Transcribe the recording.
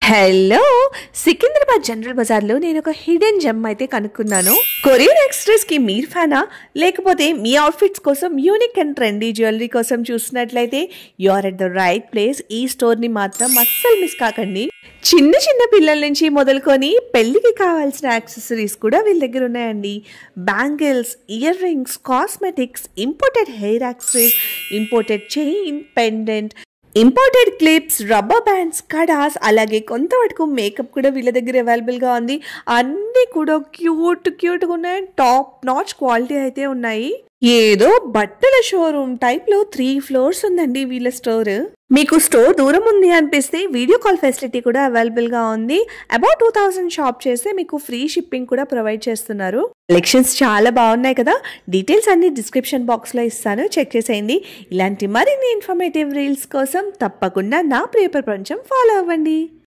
Hello! Secunderabad general బజార్‌లో నేనొక hidden gem అయితే కనుక్కున్నాను. కొరియర్ ఎక్స్‌ప్రెస్‌కి మీరు ఫ్యానా? లేకపోతే మీ అవుట్‌ఫిట్స్ కోసం యూనిక్ అండ్ ట్రెండీ జ్యువెలరీ కోసం చూస్తున్నట్లయితే you are at the right place. ఈ స్టోర్‌ని మాత్రం అస్సలు మిస్ కాకండి. చిన్న చిన్న పిల్లల నుంచి మొదలుకొని పెళ్ళికి కావాల్సిన యాక్సెసరీస్ కూడా వీళ్ళ దగ్గర ఉన్నాయండి. Bangles, ear rings, cosmetics, imported hair accessories, imported chain, pendant, imported clips, rubber bands, kadas, అలాగే కొంతవరకు మేకప్ కూడా వీళ్ళ దగ్గర అవైలబుల్గా ఉంది. అన్నీ కూడా క్యూట్గా ఉన్నాయి. టాప్ నాచ్ క్వాలిటీ అయితే ఉన్నాయి. ఏదో బట్టల షోరూమ్ టైప్లో 3 floors ఉందండి వీళ్ళ స్టోర్. మీకు స్టోర్ దూరం ఉంది అనిపిస్తే వీడియో కాల్ ఫెసిలిటీ కూడా అవైలబుల్గా ఉంది. అబౌట్ 2000 షాప్ చేస్తే మీకు ఫ్రీ షిప్పింగ్ కూడా ప్రొవైడ్ చేస్తున్నారు. కలెక్షన్స్ చాలా బాగున్నాయి కదా. డీటెయిల్స్ అన్ని డిస్క్రిప్షన్ బాక్స్లో ఇస్తాను, చెక్ చేసేయండి. ఇలాంటి మరిన్ని ఇన్ఫర్మేటివ్ రీల్స్ కోసం తప్పకుండా నా ప్రియ ప్రపంచం ఫాలో అవ్వండి.